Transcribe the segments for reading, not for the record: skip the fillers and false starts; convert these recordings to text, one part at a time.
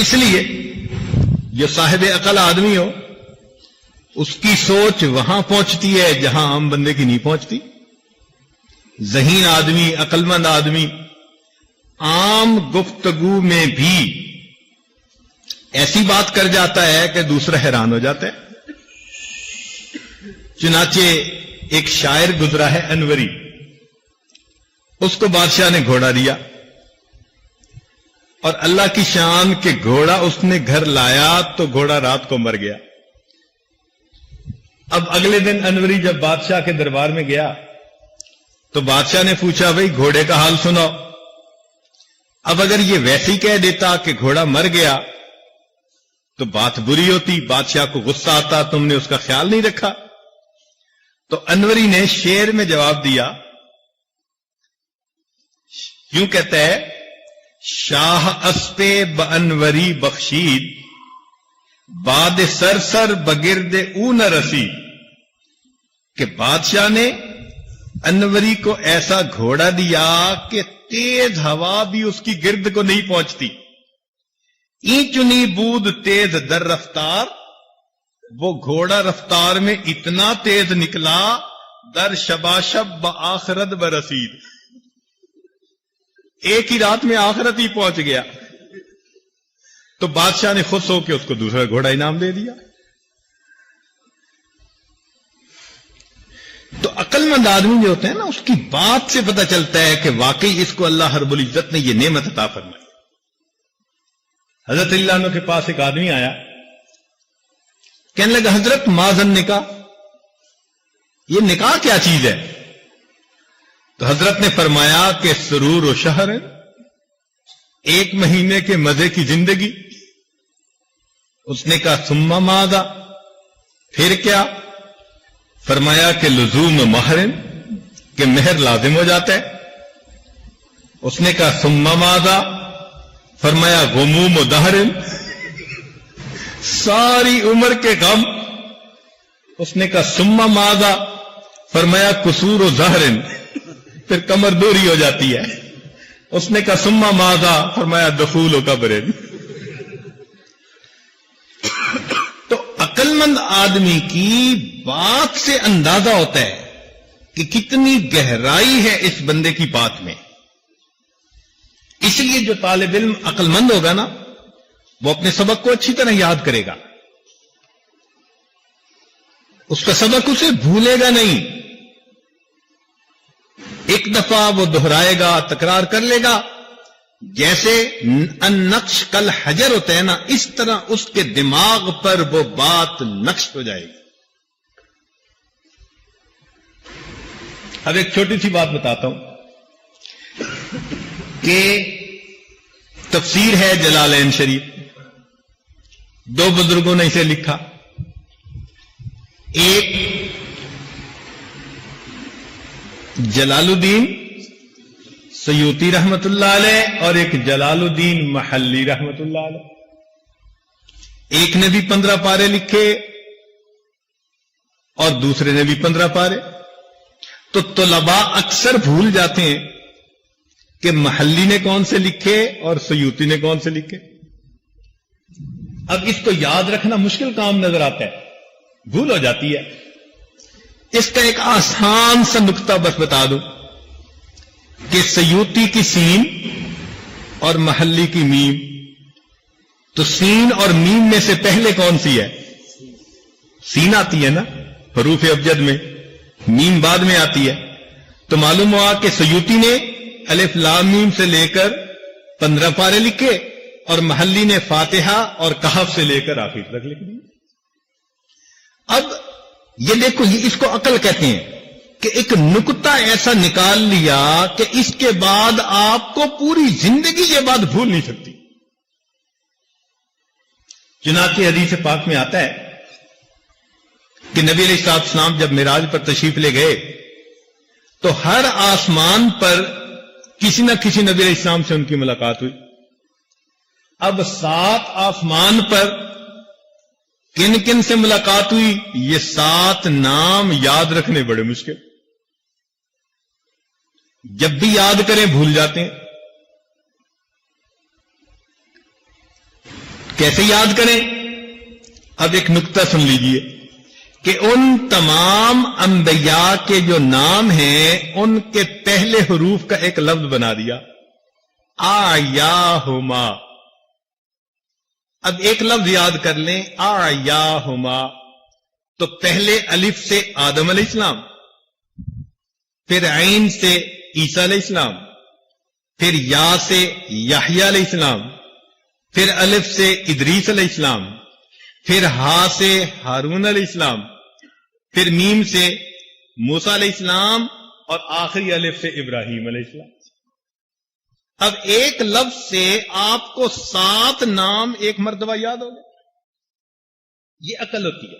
اس لیے جو صاحب عقل آدمی ہو اس کی سوچ وہاں پہنچتی ہے جہاں عام بندے کی نہیں پہنچتی. ذہین آدمی، عقل مند آدمی عام گفتگو میں بھی ایسی بات کر جاتا ہے کہ دوسرا حیران ہو جاتا ہے. چنانچہ ایک شاعر گزرا ہے انوری، اس کو بادشاہ نے گھوڑا دیا اور اللہ کی شان کہ گھوڑا اس نے گھر لایا تو گھوڑا رات کو مر گیا. اب اگلے دن انوری جب بادشاہ کے دربار میں گیا تو بادشاہ نے پوچھا بھئی گھوڑے کا حال سناؤ. اب اگر یہ ویسے ہی کہہ دیتا کہ گھوڑا مر گیا تو بات بری ہوتی، بادشاہ کو غصہ آتا، تم نے اس کا خیال نہیں رکھا. تو انوری نے شعر میں جواب دیا، یوں کہتا ہے، شاہ اسپے بانوری بخشید باد سرسر بگرد او نہ رسید، کہ بادشاہ نے انوری کو ایسا گھوڑا دیا کہ تیز ہوا بھی اس کی گرد کو نہیں پہنچتی. این چنی بود تیز در رفتار، وہ گھوڑا رفتار میں اتنا تیز نکلا در شباشب بآخرت برسید، ایک ہی رات میں آخرت ہی پہنچ گیا. تو بادشاہ نے خوش ہو کے اس کو دوسرا گھوڑا انعام دے دیا. تو عقل مند آدمی جو ہوتے ہیں نا، اس کی بات سے پتہ چلتا ہے کہ واقعی اس کو اللہ رب العزت نے یہ نعمت عطا فرمائی. حضرت اللہ عنہ کے پاس ایک آدمی آیا، کہنے لگا حضرت ماذن نکاح، یہ نکاح کیا چیز ہے؟ تو حضرت نے فرمایا کہ سرور و شہر، ایک مہینے کے مزے کی زندگی. اس نے کہا ثم ماذا، پھر کیا؟ فرمایا کہ لزوم مہرن، کہ مہر لازم ہو جاتا ہے. اس نے کہا ثم ماذا، فرمایا غموم و دہرن، ساری عمر کے غم. اس نے کہا ثم ماذا، فرمایا قصور و زہرن، پھر کمر دوری ہو جاتی ہے. اس نے کہا ثم ماذا، فرمایا دخول و قبرن. تو عقل مند آدمی کی بات سے اندازہ ہوتا ہے کہ کتنی گہرائی ہے اس بندے کی بات میں. اس لیے جو طالب علم عقل مند ہوگا نا، وہ اپنے سبق کو اچھی طرح یاد کرے گا، اس کا سبق اسے بھولے گا نہیں. ایک دفعہ وہ دہرائے گا، تکرار کر لے گا. جیسے النقش کل حجر ہوتا ہے نا، اس طرح اس کے دماغ پر وہ بات نقش ہو جائے گی. اب ایک چھوٹی سی بات بتاتا ہوں کہ تفسیر ہے جلالین شریف، دو بزرگوں نے اسے لکھا. ایک جلال الدین سیوطی رحمت اللہ علیہ اور ایک جلال الدین محلی رحمت اللہ علیہ. ایک نے بھی 15 پارے لکھے اور دوسرے نے بھی 15 پارے. تو طلباء اکثر بھول جاتے ہیں کہ محلی نے کون سے لکھے اور سیوطی نے کون سے لکھے. اب اس کو یاد رکھنا مشکل کام نظر آتا ہے، بھول ہو جاتی ہے. اس کا ایک آسان سا نقطہ بس بتا دوں کہ سیوطی کی سین اور محلی کی میم. تو سین اور میم میں سے پہلے کون سی ہے؟ سین آتی ہے نا حروف ابجد میں، میم بعد میں آتی ہے. تو معلوم ہوا کہ سیوطی نے الف لام میم سے لے کر 15 پارے لکھے اور محلی نے فاتحہ اور کہف سے لے کر آخر تک لکھ دی. اب یہ دیکھو، یہ اس کو عقل کہتے ہیں کہ ایک نقطہ ایسا نکال لیا کہ اس کے بعد آپ کو پوری زندگی یہ بات بھول نہیں سکتی. چنانچہ حدیث پاک میں آتا ہے کہ نبی علیہ السلام جب معراج پر تشریف لے گئے تو ہر آسمان پر کسی نہ کسی نبی علیہ السلام سے ان کی ملاقات ہوئی. اب 7 آسمان پر کن کن سے ملاقات ہوئی، یہ 7 نام یاد رکھنے بڑے مشکل. جب بھی یاد کریں بھول جاتے ہیں. کیسے یاد کریں؟ اب ایک نقطہ سن لیجئے کہ ان تمام انبیاء کے جو نام ہیں ان کے پہلے حروف کا ایک لفظ بنا دیا، آیاہما۔ اب ایک لفظ یاد کر لیں، آیاہما، تو پہلے الف سے آدم علیہ السلام، پھر عین سے عیسیٰ علیہ السلام، پھر یا سے یحییٰ علیہ السلام، پھر الف سے ادریس علیہ السلام، پھر ہا سے ہارون علیہ السلام، پھر میم سے موسیٰ علیہ السلام، اور آخری الف سے ابراہیم علیہ السلام۔ اب ایک لفظ سے آپ کو 7 نام ایک مرتبہ یاد ہو گئے، یہ عقل ہوتی ہے۔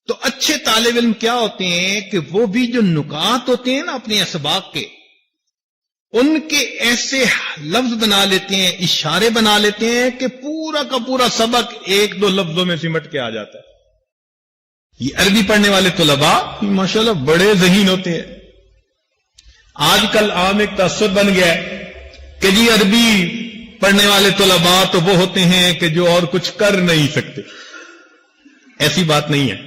تو اچھے طالب علم کیا ہوتے ہیں کہ وہ بھی جو نکات ہوتے ہیں نا اپنے اسباق کے، ان کے ایسے لفظ بنا لیتے ہیں، اشارے بنا لیتے ہیں کہ پورا کا پورا سبق 1-2 لفظوں میں سمٹ کے آ جاتا ہے۔ یہ عربی پڑھنے والے طلباء ماشاءاللہ بڑے ذہین ہوتے ہیں۔ آج کل عام ایک تاثر بن گیا ہے کہ جی عربی پڑھنے والے طلباء تو وہ ہوتے ہیں کہ جو اور کچھ کر نہیں سکتے۔ ایسی بات نہیں ہے،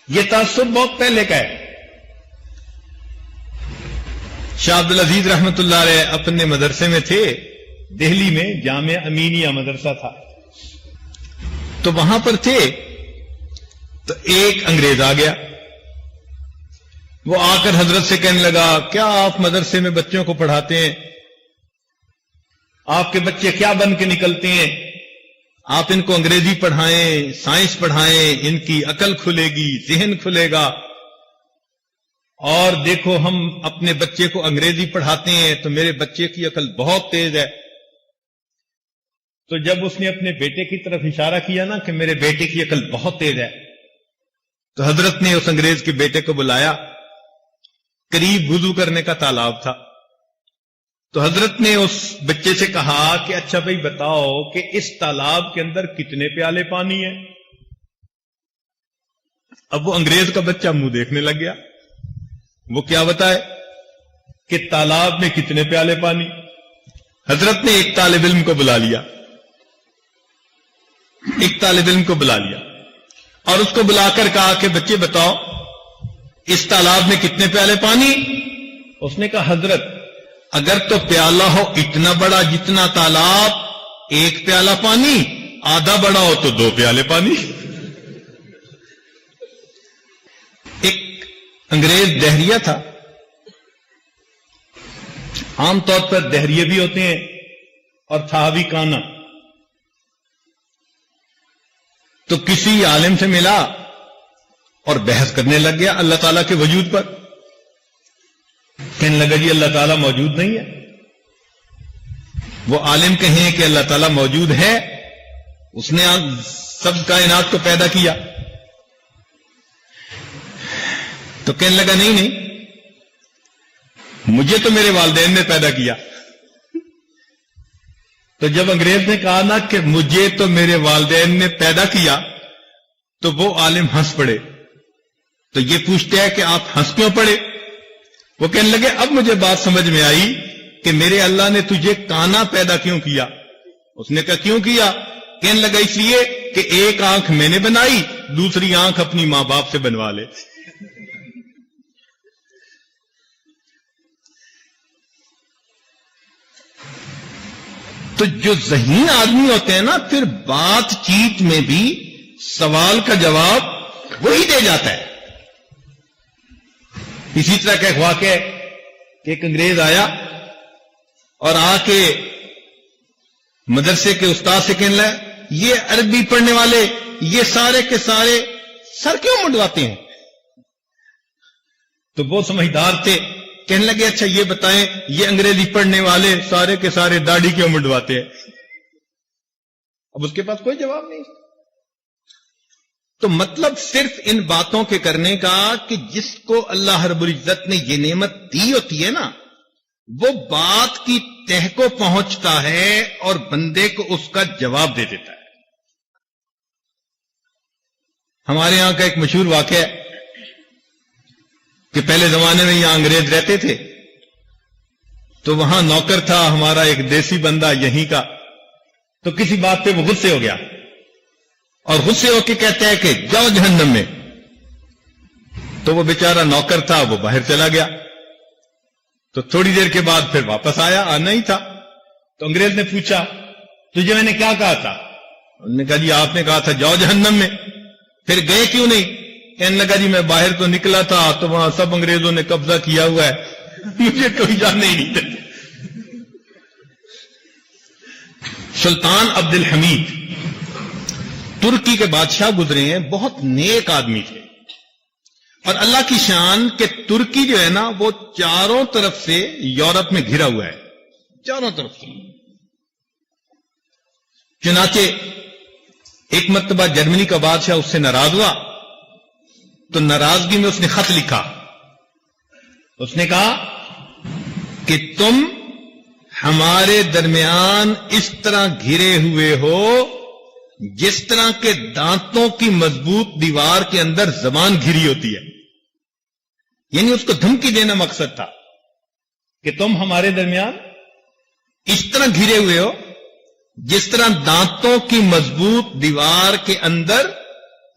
یہ تاثر بہت پہلے کا ہے۔ شاہ عبد العزیز رحمت اللہ علیہ اپنے مدرسے میں تھے، دہلی میں جامعہ امینیہ مدرسہ تھا، تو وہاں پر تھے تو ایک انگریز آ گیا، وہ آ کر حضرت سے کہنے لگا کیا آپ مدرسے میں بچوں کو پڑھاتے ہیں؟ آپ کے بچے کیا بن کے نکلتے ہیں؟ آپ ان کو انگریزی پڑھائیں، سائنس پڑھائیں، ان کی عقل کھلے گی، ذہن کھلے گا۔ اور دیکھو ہم اپنے بچے کو انگریزی پڑھاتے ہیں تو میرے بچے کی عقل بہت تیز ہے۔ تو جب اس نے اپنے بیٹے کی طرف اشارہ کیا نا کہ میرے بیٹے کی عقل بہت تیز ہے، تو حضرت نے اس انگریز کے بیٹے کو بلایا، قریب وضو کرنے کا تالاب تھا، تو حضرت نے اس بچے سے کہا کہ اچھا بھائی بتاؤ کہ اس تالاب کے اندر کتنے پیالے پانی ہیں؟ اب وہ انگریز کا بچہ منہ دیکھنے لگ گیا، وہ کیا بتائے کہ تالاب میں کتنے پیالے پانی؟ حضرت نے ایک طالب علم کو بلا لیا، ایک طالب علم کو بلا لیا اور اس کو بلا کر کہا کہ بچے بتاؤ اس تالاب میں کتنے پیالے پانی؟ اس نے کہا حضرت اگر تو پیالہ ہو اتنا بڑا جتنا تالاب 1 پیالہ پانی، آدھا بڑا ہو تو 2 پیالے پانی۔ ایک انگریز دہریہ تھا، عام طور پر دہریے بھی ہوتے ہیں اور تھا بھی کانا، تو کسی عالم سے ملا اور بحث کرنے لگ گیا اللہ تعالیٰ کے وجود پر۔ کہنے لگا جی اللہ تعالیٰ موجود نہیں ہے۔ وہ عالم کہیں کہ اللہ تعالیٰ موجود ہے، اس نے سب کائنات کو پیدا کیا، تو کہنے لگا نہیں نہیں، مجھے تو میرے والدین نے پیدا کیا۔ تو جب انگریز نے کہا نا کہ مجھے تو میرے والدین نے پیدا کیا، تو وہ عالم ہنس پڑے۔ تو یہ پوچھتے ہیں کہ آپ ہنس کیوں پڑے؟ وہ کہنے لگے اب مجھے بات سمجھ میں آئی کہ میرے اللہ نے تجھے کانا پیدا کیوں کیا۔ اس نے کہا کیوں کیا؟ کہنے لگا اس لیے کہ ایک آنکھ میں نے بنائی، دوسری آنکھ اپنی ماں باپ سے بنوا لے۔ تو جو ذہین آدمی ہوتے ہیں نا، پھر بات چیت میں بھی سوال کا جواب وہی دے جاتا ہے۔ اسی طرح کا ایک واقعہ کہ ایک انگریز آیا اور آ کے مدرسے کے استاد سے کہنے لگا یہ عربی پڑھنے والے یہ سارے کے سارے سر کیوں منڈواتے ہیں؟ تو وہ سمجھدار تھے، کہنے لگے اچھا یہ بتائیں یہ انگریزی پڑھنے والے سارے کے سارے داڑھی کیوں منڈواتے ہیں؟ اب اس کے پاس کوئی جواب نہیں۔ تو مطلب صرف ان باتوں کے کرنے کا کہ جس کو اللہ رب العزت نے یہ نعمت دی ہوتی ہے نا، وہ بات کی تہ کو پہنچتا ہے اور بندے کو اس کا جواب دے دیتا ہے۔ ہمارے یہاں کا ایک مشہور واقعہ ہے کہ پہلے زمانے میں یہاں انگریز رہتے تھے، تو وہاں نوکر تھا ہمارا ایک دیسی بندہ یہیں کا، تو کسی بات پہ وہ غصے ہو گیا اور غصے ہو کے کہتا ہے کہ جاؤ جہنم میں. تو وہ بیچارہ نوکر تھا، وہ باہر چلا گیا. تو تھوڑی دیر کے بعد پھر واپس آنا ہی تھا. تو انگریز نے پوچھا تجھے میں نے کیا کہا تھا؟ انہوں نے کہا جی آپ نے کہا تھا جاؤ جہنم میں. پھر گئے کیوں نہیں؟ کہنے لگا جی میں باہر تو نکلا تھا تو وہاں سب انگریزوں نے قبضہ کیا ہوا ہے، مجھے کوئی جاننے ہی نہیں دیتا. سلطان عبد الحمید ترکی کے بادشاہ گزرے ہیں، بہت نیک آدمی تھے. اور اللہ کی شان کہ ترکی جو ہے نا وہ چاروں طرف سے یورپ میں گھرا ہوا ہے، چاروں طرف سے. چنانچہ ایک مرتبہ جرمنی کا بادشاہ اس سے ناراض ہوا تو ناراضگی میں اس نے خط لکھا. اس نے کہا کہ تم ہمارے درمیان اس طرح گھرے ہوئے ہو جس طرح کے دانتوں کی مضبوط دیوار کے اندر زبان گھری ہوتی ہے. یعنی اس کو دھمکی دینا مقصد تھا کہ تم ہمارے درمیان اس طرح گھرے ہوئے ہو جس طرح دانتوں کی مضبوط دیوار کے اندر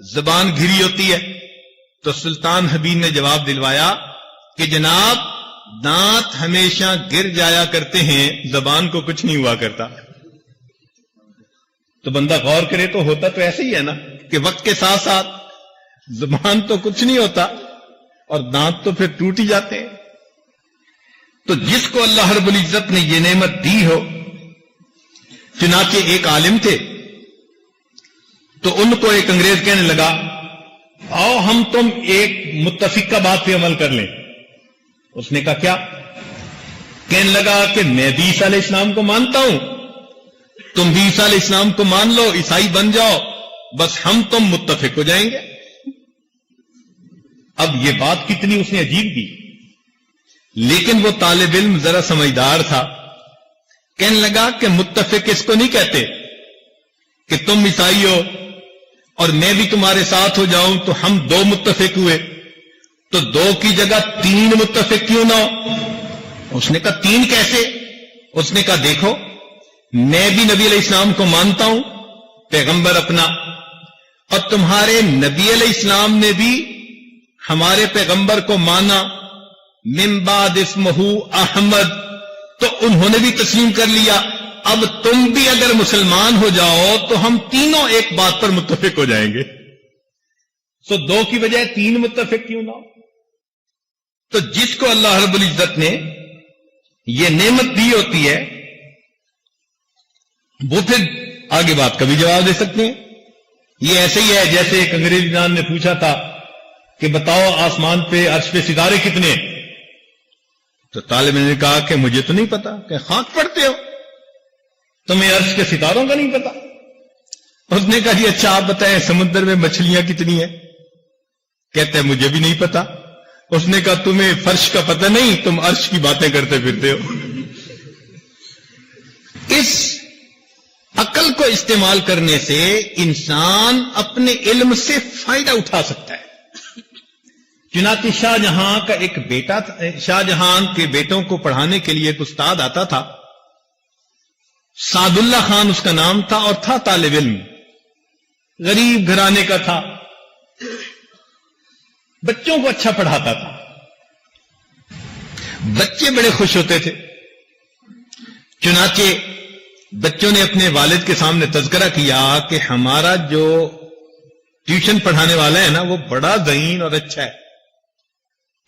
زبان گھری ہوتی ہے. تو سلطان حبیب نے جواب دلوایا کہ جناب دانت ہمیشہ گر جایا کرتے ہیں، زبان کو کچھ نہیں ہوا کرتا. تو بندہ غور کرے تو ہوتا تو ایسے ہی ہے نا کہ وقت کے ساتھ ساتھ زبان تو کچھ نہیں ہوتا اور دانت تو پھر ٹوٹ ہی جاتے ہیں. تو جس کو اللہ رب العزت نے یہ نعمت دی ہو، چنانچہ ایک عالم تھے تو ان کو ایک انگریز کہنے لگا آؤ ہم تم ایک متفقہ بات پہ عمل کر لیں. اس نے کہا کیا؟ کہنے لگا کہ میں بھی عیسیٰ علیہ السلام کو مانتا ہوں، تم بھی عیسیٰ علیہ السلام کو مان لو، عیسائی بن جاؤ، بس ہم تم متفق ہو جائیں گے. اب یہ بات کتنی اس نے عجیب دی، لیکن وہ طالب علم ذرا سمجھدار تھا. کہنے لگا کہ متفق اس کو نہیں کہتے کہ تم عیسائی ہو اور میں بھی تمہارے ساتھ ہو جاؤں تو ہم دو متفق ہوئے، تو دو کی جگہ تین متفق کیوں نہ ہو؟ اس نے کہا تین کیسے؟ اس نے کہا دیکھو میں بھی نبی علیہ السلام کو مانتا ہوں، پیغمبر اپنا، اور تمہارے نبی علیہ السلام نے بھی ہمارے پیغمبر کو مانا، من بعد اسمہ احمد، تو انہوں نے بھی تسلیم کر لیا. اب تم بھی اگر مسلمان ہو جاؤ تو ہم تینوں ایک بات پر متفق ہو جائیں گے. سو دو کی بجائے تین متفق کیوں نہ ہو؟ تو جس کو اللہ رب العزت نے یہ نعمت دی ہوتی ہے وہ پھر آگے بات کا بھی جواب دے سکتے ہیں. یہ ایسے ہی ہے جیسے ایک انگریزی جان نے پوچھا تھا کہ بتاؤ آسمان پہ عرش پہ ستارے کتنے؟ تو طالب نے کہا کہ مجھے تو نہیں پتا. کہ خاک پڑھتے ہو، تمہیں عرش کے ستاروں کا نہیں پتا؟ اس نے کہا جی اچھا آپ بتائیں سمندر میں مچھلیاں کتنی ہیں؟ کہتے ہیں مجھے بھی نہیں پتا. اس نے کہا تمہیں فرش کا پتہ نہیں، تم عرش کی باتیں کرتے پھرتے ہو. اس عقل کو استعمال کرنے سے انسان اپنے علم سے فائدہ اٹھا سکتا ہے. چنانچہ شاہ جہاں کا ایک بیٹا تھا، شاہ جہاں کے بیٹوں کو پڑھانے کے لیے ایک استاد آتا تھا، سعد اللہ خان اس کا نام تھا، اور تھا طالب علم، غریب گھرانے کا تھا، بچوں کو اچھا پڑھاتا تھا، بچے بڑے خوش ہوتے تھے. چنانچہ بچوں نے اپنے والد کے سامنے تذکرہ کیا کہ ہمارا جو ٹیوشن پڑھانے والا ہے نا وہ بڑا ذہین اور اچھا ہے.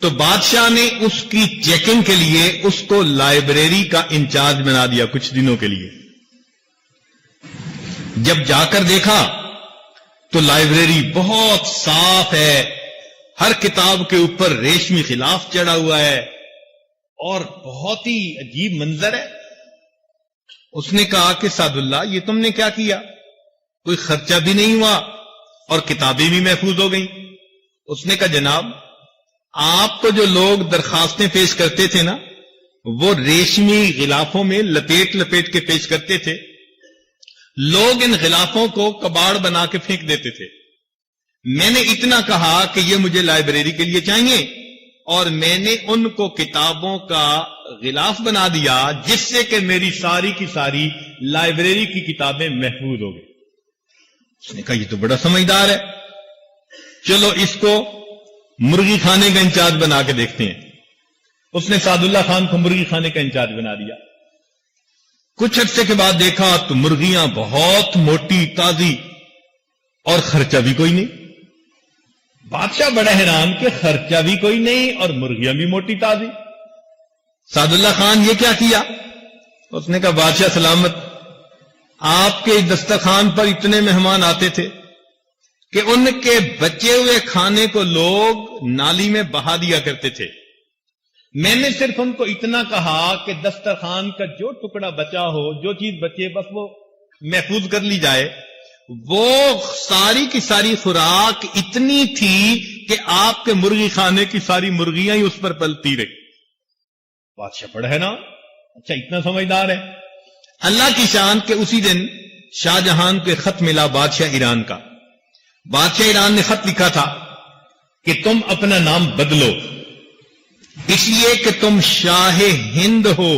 تو بادشاہ نے اس کی چیکنگ کے لیے اس کو لائبریری کا انچارج بنا دیا کچھ دنوں کے لیے. جب جا کر دیکھا تو لائبریری بہت صاف ہے، ہر کتاب کے اوپر ریشمی غلاف چڑھا ہوا ہے اور بہت ہی عجیب منظر ہے. اس نے کہا کہ سعد اللہ یہ تم نے کیا کیا؟ کوئی خرچہ بھی نہیں ہوا اور کتابیں بھی محفوظ ہو گئیں. اس نے کہا جناب آپ کو جو لوگ درخواستیں پیش کرتے تھے نا وہ ریشمی غلافوں میں لپیٹ لپیٹ کے پیش کرتے تھے. لوگ ان غلافوں کو کباڑ بنا کے پھینک دیتے تھے. میں نے اتنا کہا کہ یہ مجھے لائبریری کے لیے چاہیے اور میں نے ان کو کتابوں کا غلاف بنا دیا جس سے کہ میری ساری کی ساری لائبریری کی کتابیں محفوظ ہو گئی. اس نے کہا یہ تو بڑا سمجھدار ہے، چلو اس کو مرغی خانے کا انچارج بنا کے دیکھتے ہیں. اس نے سعد اللہ خان کو مرغی خانے کا انچارج بنا دیا. کچھ عرصے کے بعد دیکھا تو مرغیاں بہت موٹی تازی اور خرچہ بھی کوئی نہیں. بادشاہ بڑا حیران کہ خرچہ بھی کوئی نہیں اور مرغیاں بھی موٹی تازی. سعد اللہ خان یہ کیا کیا؟ اس نے کہا بادشاہ سلامت، آپ کے دسترخوان پر اتنے مہمان آتے تھے کہ ان کے بچے ہوئے کھانے کو لوگ نالی میں بہا دیا کرتے تھے. میں نے صرف ان کو اتنا کہا کہ دسترخوان کا جو ٹکڑا بچا ہو، جو چیز بچے، بس وہ محفوظ کر لی جائے. وہ ساری کی ساری خوراک اتنی تھی کہ آپ کے مرغی خانے کی ساری مرغیاں ہی اس پر پلتی رہی. بادشاہ پڑا ہے نا، اچھا اتنا سمجھدار ہے. اللہ کی شان کہ اسی دن شاہ جہان کو خط ملا بادشاہ ایران کا. بادشاہ ایران نے خط لکھا تھا کہ تم اپنا نام بدلو اس لیے کہ تم شاہ ہند ہو.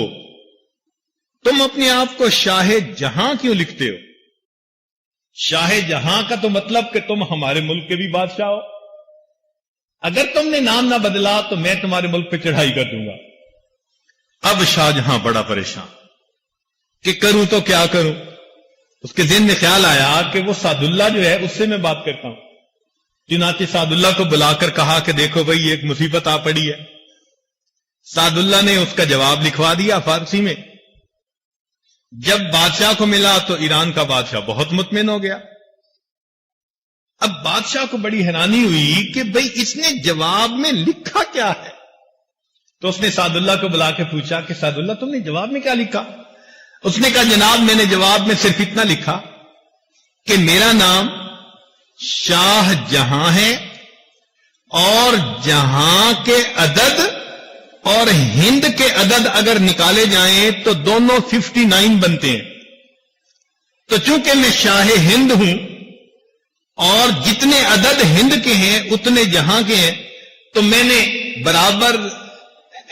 تم اپنے آپ کو شاہ جہاں کیوں لکھتے ہو؟ شاہ جہاں کا تو مطلب کہ تم ہمارے ملک کے بھی بادشاہ ہو. اگر تم نے نام نہ بدلا تو میں تمہارے ملک پہ چڑھائی کر دوں گا. اب شاہ جہاں بڑا پریشان کہ کروں تو کیا کروں. اس کے ذہن میں خیال آیا کہ وہ سعد اللہ جو ہے اس سے میں بات کرتا ہوں. چنانچہ سعد اللہ کو بلا کر کہا کہ دیکھو بھئی ایک مصیبت آ پڑی ہے. سعد اللہ نے اس کا جواب لکھوا دیا فارسی میں. جب بادشاہ کو ملا تو ایران کا بادشاہ بہت مطمئن ہو گیا. اب بادشاہ کو بڑی حیرانی ہوئی کہ بھئی اس نے جواب میں لکھا کیا ہے. تو اس نے سعد اللہ کو بلا کے پوچھا کہ سعد اللہ تم نے جواب میں کیا لکھا؟ اس نے کہا جناب میں نے جواب میں صرف اتنا لکھا کہ میرا نام شاہ جہاں ہے اور جہاں کے عدد اور ہند کے عدد اگر نکالے جائیں تو دونوں 59 بنتے ہیں. تو چونکہ میں شاہ ہند ہوں اور جتنے عدد ہند کے ہیں اتنے جہاں کے ہیں تو میں نے برابر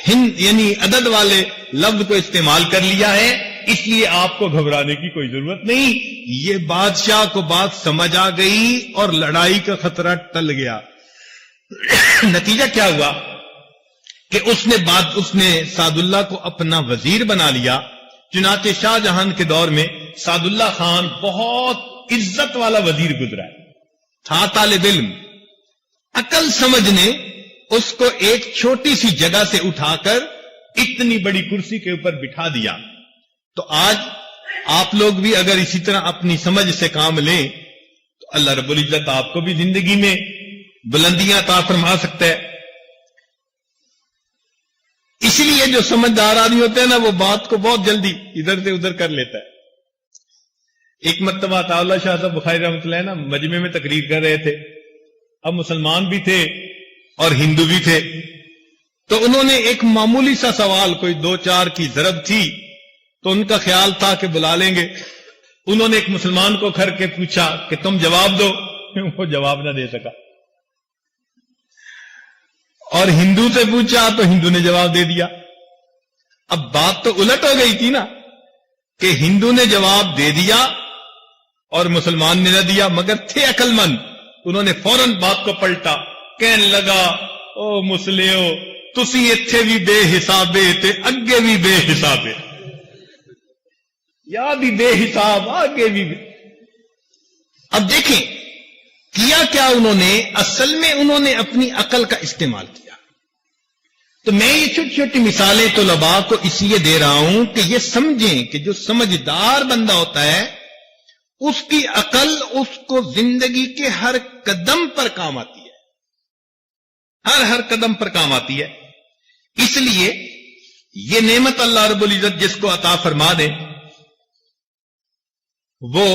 ہند یعنی عدد والے لفظ کو استعمال کر لیا ہے. اس لیے آپ کو گھبرانے کی کوئی ضرورت نہیں. یہ بادشاہ کو بات سمجھ آ گئی اور لڑائی کا خطرہ ٹل گیا. نتیجہ کیا ہوا کہ اس نے سعد اللہ کو اپنا وزیر بنا لیا. چنانچہ شاہ جہان کے دور میں سعد اللہ خان بہت عزت والا وزیر گزرا ہے. تھا طالب علم. عقل سمجھ نے اس کو ایک چھوٹی سی جگہ سے اٹھا کر اتنی بڑی کرسی کے اوپر بٹھا دیا. تو آج آپ لوگ بھی اگر اسی طرح اپنی سمجھ سے کام لیں تو اللہ رب العزت آپ کو بھی زندگی میں بلندیاں عطا فرما سکتا ہے. اسی لیے جو سمجھدار آدمی ہوتے ہیں نا وہ بات کو بہت جلدی ادھر سے ادھر کر لیتا ہے. ایک مرتبہ عطا اللہ شاہ صاحب بخاری رحمۃ اللہ نا مجمع میں تقریر کر رہے تھے. اب مسلمان بھی تھے اور ہندو بھی تھے. تو انہوں نے ایک معمولی سا سوال، کوئی 2-4 کی ضرب تھی، تو ان کا خیال تھا کہ بلا لیں گے. انہوں نے ایک مسلمان کو کر کے پوچھا کہ تم جواب دو. وہ جواب نہ دے سکا. اور ہندو سے پوچھا تو ہندو نے جواب دے دیا. اب بات تو الٹ ہو گئی تھی نا کہ ہندو نے جواب دے دیا اور مسلمان نے نہ دیا، مگر تھے عقل مند. انہوں نے فوراً بات کو پلٹا. کہنے لگا او مسلیو تسی اتھے بھی بے حسابے تے اگے بھی بے حسابے، یا بھی بے حساب آگے بھی بے. اب دیکھیں کیا کیا انہوں نے، اصل میں انہوں نے اپنی عقل کا استعمال کیا. تو میں یہ چھوٹی چھوٹی مثالیں طلباء کو اس لیے دے رہا ہوں کہ یہ سمجھیں کہ جو سمجھدار بندہ ہوتا ہے اس کی عقل اس کو زندگی کے ہر قدم پر کام آتی ہے، ہر قدم پر کام آتی ہے. اس لیے یہ نعمت اللہ رب العزت جس کو عطا فرما دے وہ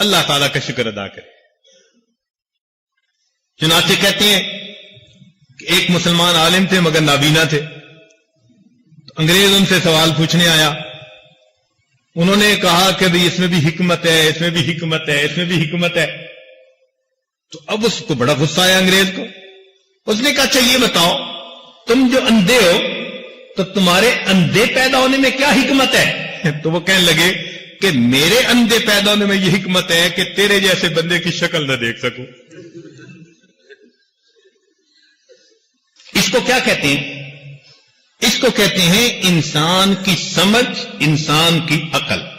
اللہ تعالیٰ کا شکر ادا کرے. چنانچہ کہتے ہیں کہ ایک مسلمان عالم تھے مگر نابینا تھے. تو انگریز ان سے سوال پوچھنے آیا. انہوں نے کہا کہ بھئی اس میں بھی حکمت ہے، اس میں بھی حکمت ہے، اس میں بھی حکمت ہے. تو اب اس کو بڑا غصہ آیا انگریز کو. اس نے کہا اچھا یہ بتاؤ تم جو اندھے ہو تو تمہارے اندھے پیدا ہونے میں کیا حکمت ہے؟ تو وہ کہنے لگے کہ میرے اندھے پیدا ہونے میں یہ حکمت ہے کہ تیرے جیسے بندے کی شکل نہ دیکھ سکوں۔ اس کو کیا کہتے ہیں؟ اس کو کہتے ہیں انسان کی سمجھ، انسان کی عقل۔